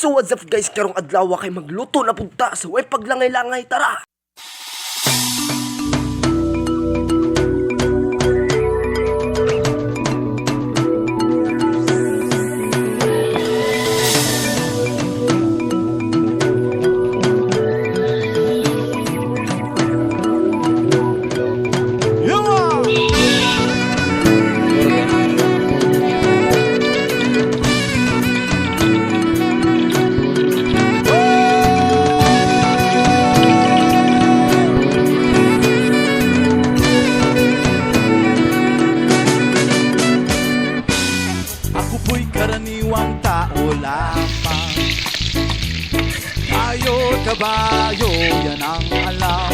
So what's up guys, karong adlaw kay magluto na punta sa way paglangay-langay, tara! Karaniwang tao lamang, tayo't kabayo, yan ang alam.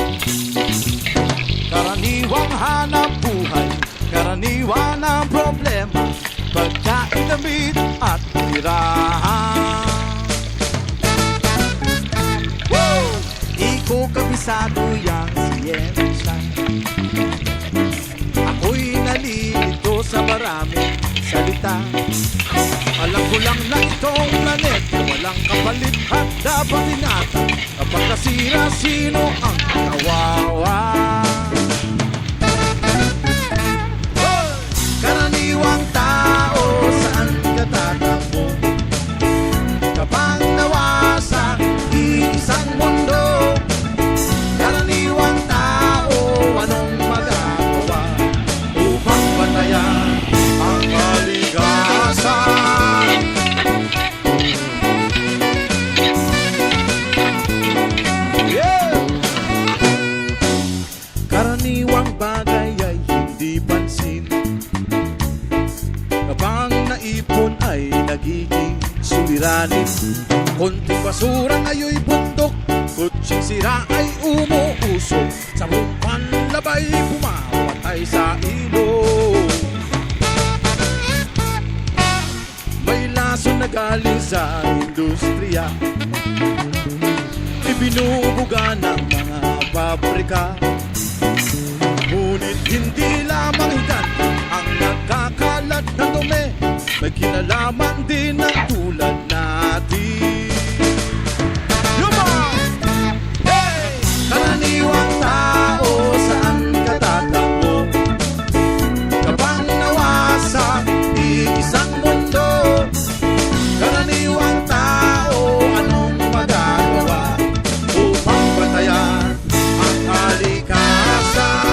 Karaniwang hanap buhay, karaniwan ang problema, pagkain, damit at tirahan. Iko kabisado yang siyensya, ako'y nalilito sa maraming salita. Alam ko lang na itong planeta walang kapalit at dapat ingatan. Kapag nasira, sino ang kawawa? Karaniwang tao, saan ka tatakbo? Kapag nawasak isang mundo, karaniwang tao, anong magagawa upang patayan ang kaligasan? Karaniwang bagay ay hindi pansin, kapag naipon ay nagiging suliranin. Konting basura ngayon'y bundok, kutsing sira ay umuusok, sa panlabay pumapatay sa ilog. May lason na galing sa industriya, ibinubuga ng mga pabrika. Ngunit hindi lamang higan ang nagkakalat ng dumi, may kinalaman din ang tulad natin. Hey! Karaniwang tao, saan ka tatakbo? Kapag nawasak isang mundo, karaniwang tao, anong magagawa upang patayan ang kalikasan?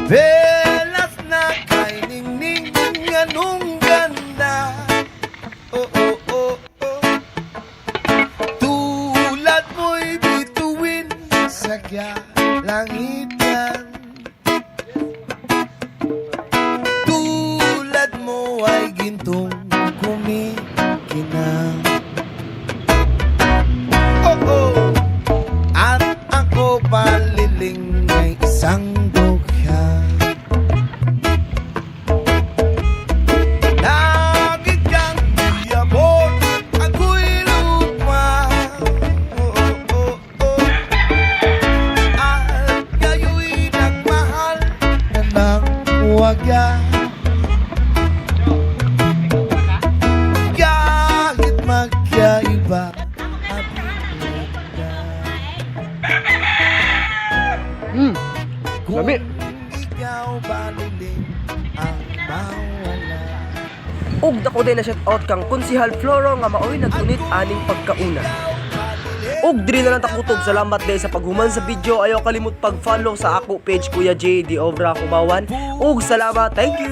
Velas na kay ningning anong ganda. Oh, oh, oh, oh. Tulad mo'y bituin sa langitan. Tulad mo ay gintong kumikinang. Oh, oh. At ako paliling ay isang dukha. Lagi kang iyabot, ako'y lupa. Oh, oh, oh, oh. At kayo'y nagmahal na ng waga. Kahit magkaiba Lami. ikaw baliling ang mawala. Ug dako din na shout out kang Konsihal Floro nga maoy nagunit aning pagkauna. Ug diri na lang takutob, salamat day sa paghuman sa video. Ayaw kalimot pag-follow sa ako page Kuya J. Di Obra Kumawan. Ug salamat, thank you.